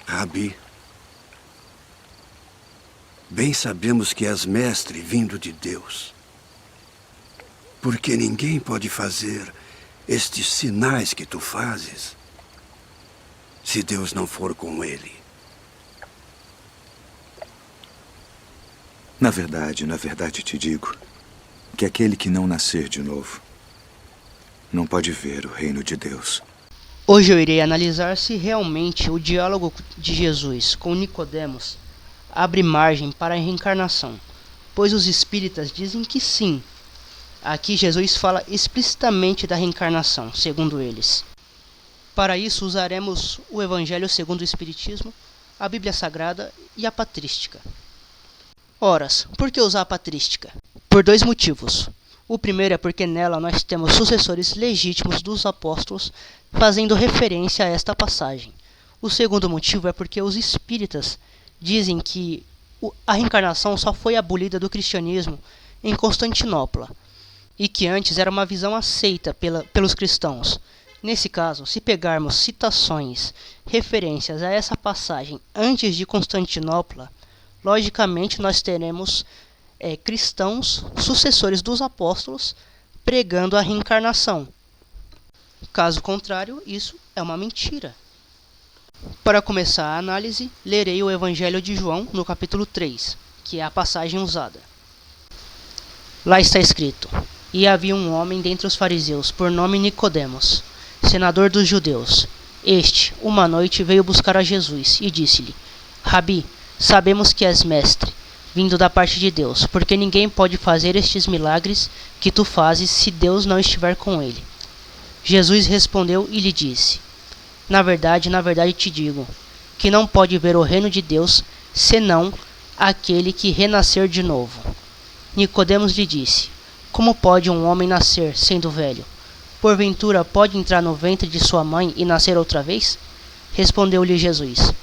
Rabi, bem sabemos que és mestre vindo de Deus, porque ninguém pode fazer estes sinais que tu fazes se Deus não for com ele. Na verdade te digo que aquele que não nascer de novo não pode ver o reino de Deus. Hoje eu irei analisar se realmente o diálogo de Jesus com Nicodemos abre margem para a reencarnação, pois os espíritas dizem que sim. Aqui Jesus fala explicitamente da reencarnação, segundo eles. Para isso usaremos o Evangelho segundo o Espiritismo, a Bíblia Sagrada e a Patrística. Horas, por que usar a Patrística? Por dois motivos. O primeiro é porque nela nós temos sucessores legítimos dos apóstolos fazendo referência a esta passagem. O segundo motivo é porque os espíritas dizem que a reencarnação só foi abolida do cristianismo em Constantinopla e que antes era uma visão aceita pelos cristãos. Nesse caso, se pegarmos citações, referências a essa passagem antes de Constantinopla, logicamente nós teremos cristãos, sucessores dos apóstolos, pregando a reencarnação. Caso contrário, isso é uma mentira. Para começar a análise, lerei o Evangelho de João no capítulo 3, que é a passagem usada. Lá está escrito: E havia um homem dentre os fariseus, por nome Nicodemos, senador dos judeus. Este, uma noite, veio buscar a Jesus e disse-lhe: Rabi, sabemos que és mestre, vindo da parte de Deus, porque ninguém pode fazer estes milagres que tu fazes se Deus não estiver com ele. Jesus respondeu e lhe disse: na verdade te digo, que não pode ver o reino de Deus senão aquele que renascer de novo. Nicodemos lhe disse: como pode um homem nascer, sendo velho? Porventura pode entrar no ventre de sua mãe e nascer outra vez? Respondeu-lhe Jesus: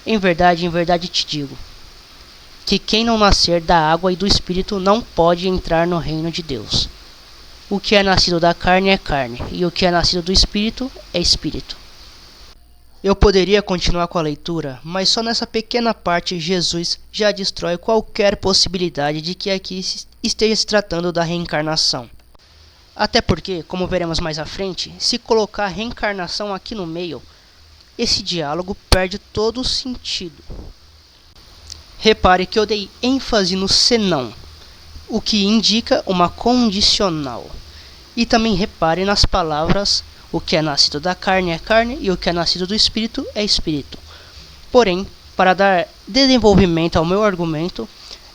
em verdade te digo, que quem não nascer da água e do Espírito não pode entrar no reino de Deus. O que é nascido da carne é carne, e o que é nascido do Espírito é Espírito. Eu poderia continuar com a leitura, mas só nessa pequena parte Jesus já destrói qualquer possibilidade de que aqui esteja se tratando da reencarnação. Até porque, como veremos mais à frente, se colocar reencarnação aqui no meio, esse diálogo perde todo o sentido. Repare que eu dei ênfase no senão, o que indica uma condicional. E também repare nas palavras: o que é nascido da carne é carne e o que é nascido do Espírito é Espírito. Porém, para dar desenvolvimento ao meu argumento,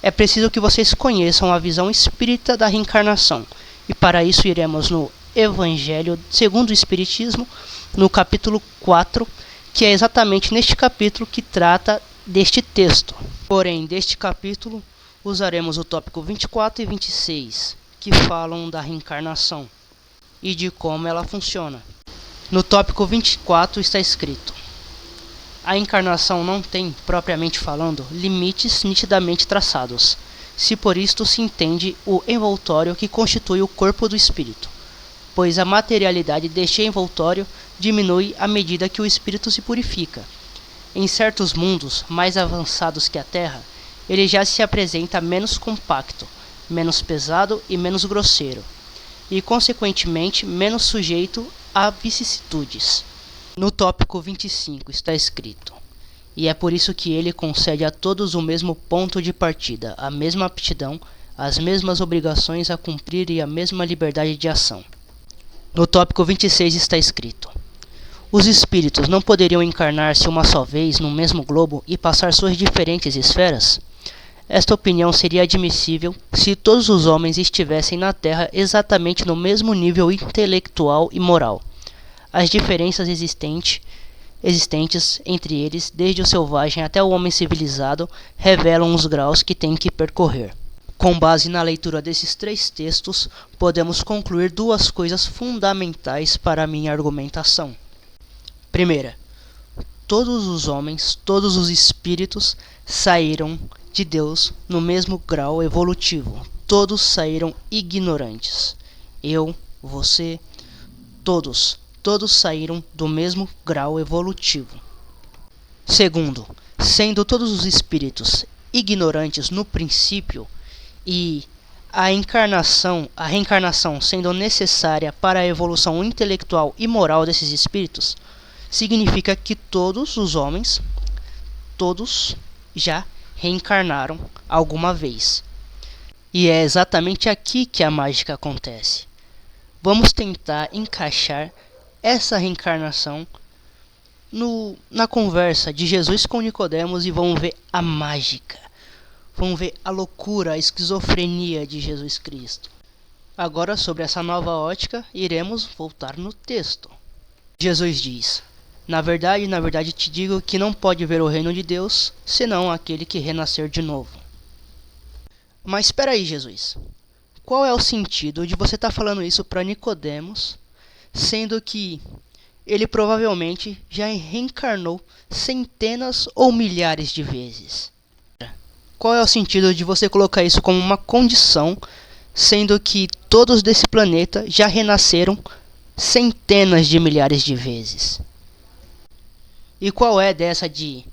é preciso que vocês conheçam a visão espírita da reencarnação. E para isso iremos no Evangelho segundo o Espiritismo, no capítulo 4, que é exatamente neste capítulo que trata deste texto. Porém, deste capítulo, usaremos o tópico 24 e 26, que falam da reencarnação e de como ela funciona. No tópico 24 está escrito: a encarnação não tem, propriamente falando, limites nitidamente traçados, se por isto se entende o envoltório que constitui o corpo do espírito, pois a materialidade deste envoltório diminui à medida que o espírito se purifica. Em certos mundos mais avançados que a Terra, ele já se apresenta menos compacto, menos pesado e menos grosseiro, e consequentemente menos sujeito a vicissitudes. No tópico 25 está escrito: e é por isso que ele concede a todos o mesmo ponto de partida, a mesma aptidão, as mesmas obrigações a cumprir e a mesma liberdade de ação. No tópico 26 está escrito: os espíritos não poderiam encarnar-se uma só vez no mesmo globo e passar suas diferentes esferas? Esta opinião seria admissível se todos os homens estivessem na Terra exatamente no mesmo nível intelectual e moral. As diferenças existentes entre eles, desde o selvagem até o homem civilizado, revelam os graus que tem que percorrer. Com base na leitura desses três textos, podemos concluir duas coisas fundamentais para a minha argumentação. Primeira, todos os homens, todos os espíritos saíram de Deus no mesmo grau evolutivo. Todos saíram ignorantes. Eu, você, todos saíram do mesmo grau evolutivo. Segundo, sendo todos os espíritos ignorantes no princípio e a reencarnação sendo necessária para a evolução intelectual e moral desses espíritos, significa que todos os homens, todos já reencarnaram alguma vez. E é exatamente aqui que a mágica acontece. Vamos tentar encaixar essa reencarnação na conversa de Jesus com Nicodemos e vamos ver a mágica. Vamos ver a loucura, a esquizofrenia de Jesus Cristo. Agora, sobre essa nova ótica, iremos voltar no texto. Jesus diz: na verdade te digo que não pode ver o reino de Deus, senão aquele que renascer de novo. Mas espera aí, Jesus. Qual é o sentido de você estar falando isso para Nicodemos, sendo que ele provavelmente já reencarnou centenas ou milhares de vezes? Qual é o sentido de você colocar isso como uma condição, sendo que todos desse planeta já renasceram centenas de milhares de vezes? E qual é dessa de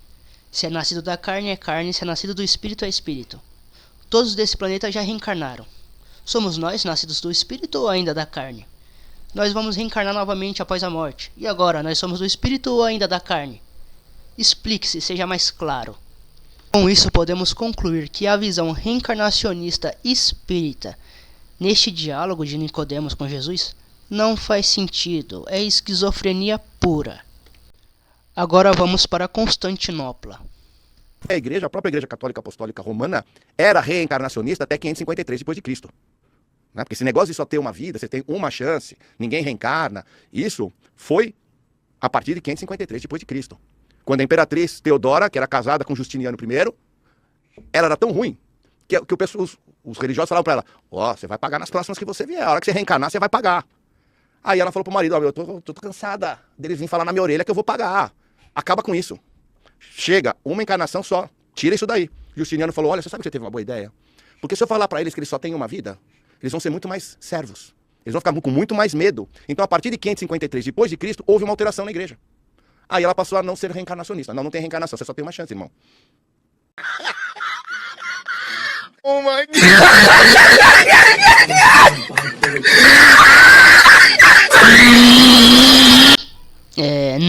se é nascido da carne é carne, se é nascido do espírito é espírito? Todos desse planeta já reencarnaram. Somos nós nascidos do espírito ou ainda da carne? Nós vamos reencarnar novamente após a morte. E agora, nós somos do espírito ou ainda da carne? Explique-se, seja mais claro. Com isso, podemos concluir que a visão reencarnacionista espírita neste diálogo de Nicodemos com Jesus não faz sentido, é esquizofrenia pura. Agora vamos para Constantinopla. A própria Igreja Católica Apostólica Romana era reencarnacionista até 553 d.C. Né? Porque esse negócio de só ter uma vida, você tem uma chance, ninguém reencarna, isso foi a partir de 553 d.C. Quando a imperatriz Teodora, que era casada com Justiniano I, ela era tão ruim que os religiosos falavam para ela: você vai pagar nas próximas que você vier, a hora que você reencarnar você vai pagar. Aí ela falou pro marido: eu tô cansada deles virem falar na minha orelha que eu vou pagar, acaba com isso. Chega, uma encarnação só, tira isso daí. Justiniano falou: olha, você sabe que você teve uma boa ideia? Porque se eu falar para eles que eles só têm uma vida, eles vão ser muito mais servos, eles vão ficar com muito mais medo. Então a partir de 553 d.C. houve uma alteração na igreja. Aí ela passou a não ser reencarnacionista. Não tem reencarnação, você só tem uma chance, irmão. Oh my God!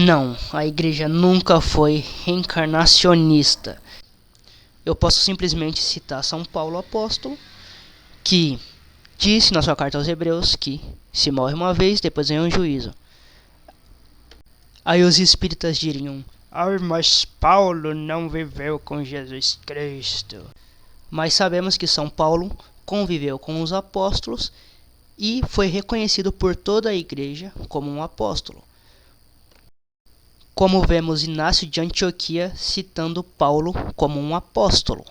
Não, a igreja nunca foi reencarnacionista. Eu posso simplesmente citar São Paulo apóstolo, que disse na sua carta aos Hebreus que se morre uma vez, depois vem um juízo. Aí os espíritas diriam: mas Paulo não viveu com Jesus Cristo. Mas sabemos que São Paulo conviveu com os apóstolos e foi reconhecido por toda a igreja como um apóstolo. Como vemos Inácio de Antioquia citando Paulo como um apóstolo.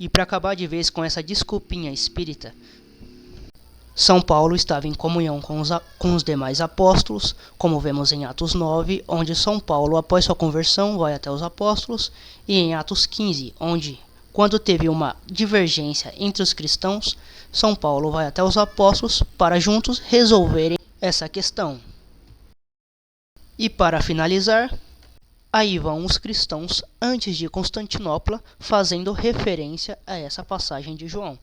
E para acabar de vez com essa desculpinha espírita, São Paulo estava em comunhão com os demais apóstolos, como vemos em Atos 9, onde São Paulo, após sua conversão, vai até os apóstolos, e em Atos 15, onde, quando teve uma divergência entre os cristãos, São Paulo vai até os apóstolos para juntos resolverem essa questão. E para finalizar, aí vão os cristãos antes de Constantinopla, fazendo referência a essa passagem de João.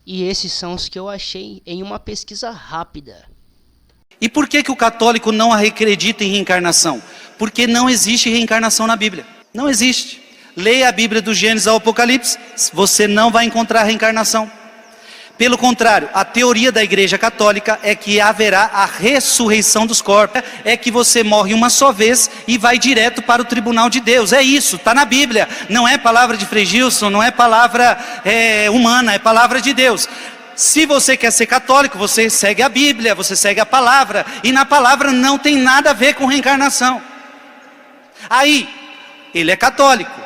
E esses são os que eu achei em uma pesquisa rápida. E por que o católico não acredita em reencarnação? Porque não existe reencarnação na Bíblia. Não existe. Leia a Bíblia do Gênesis ao Apocalipse, você não vai encontrar reencarnação. Pelo contrário, a teoria da Igreja Católica é que haverá a ressurreição dos corpos. É que você morre uma só vez e vai direto para o tribunal de Deus. É isso, está na Bíblia. Não é palavra de Frei Gilson, não é palavra humana, é palavra de Deus. Se você quer ser católico, você segue a Bíblia, você segue a palavra. E na palavra não tem nada a ver com reencarnação. Aí, ele é católico.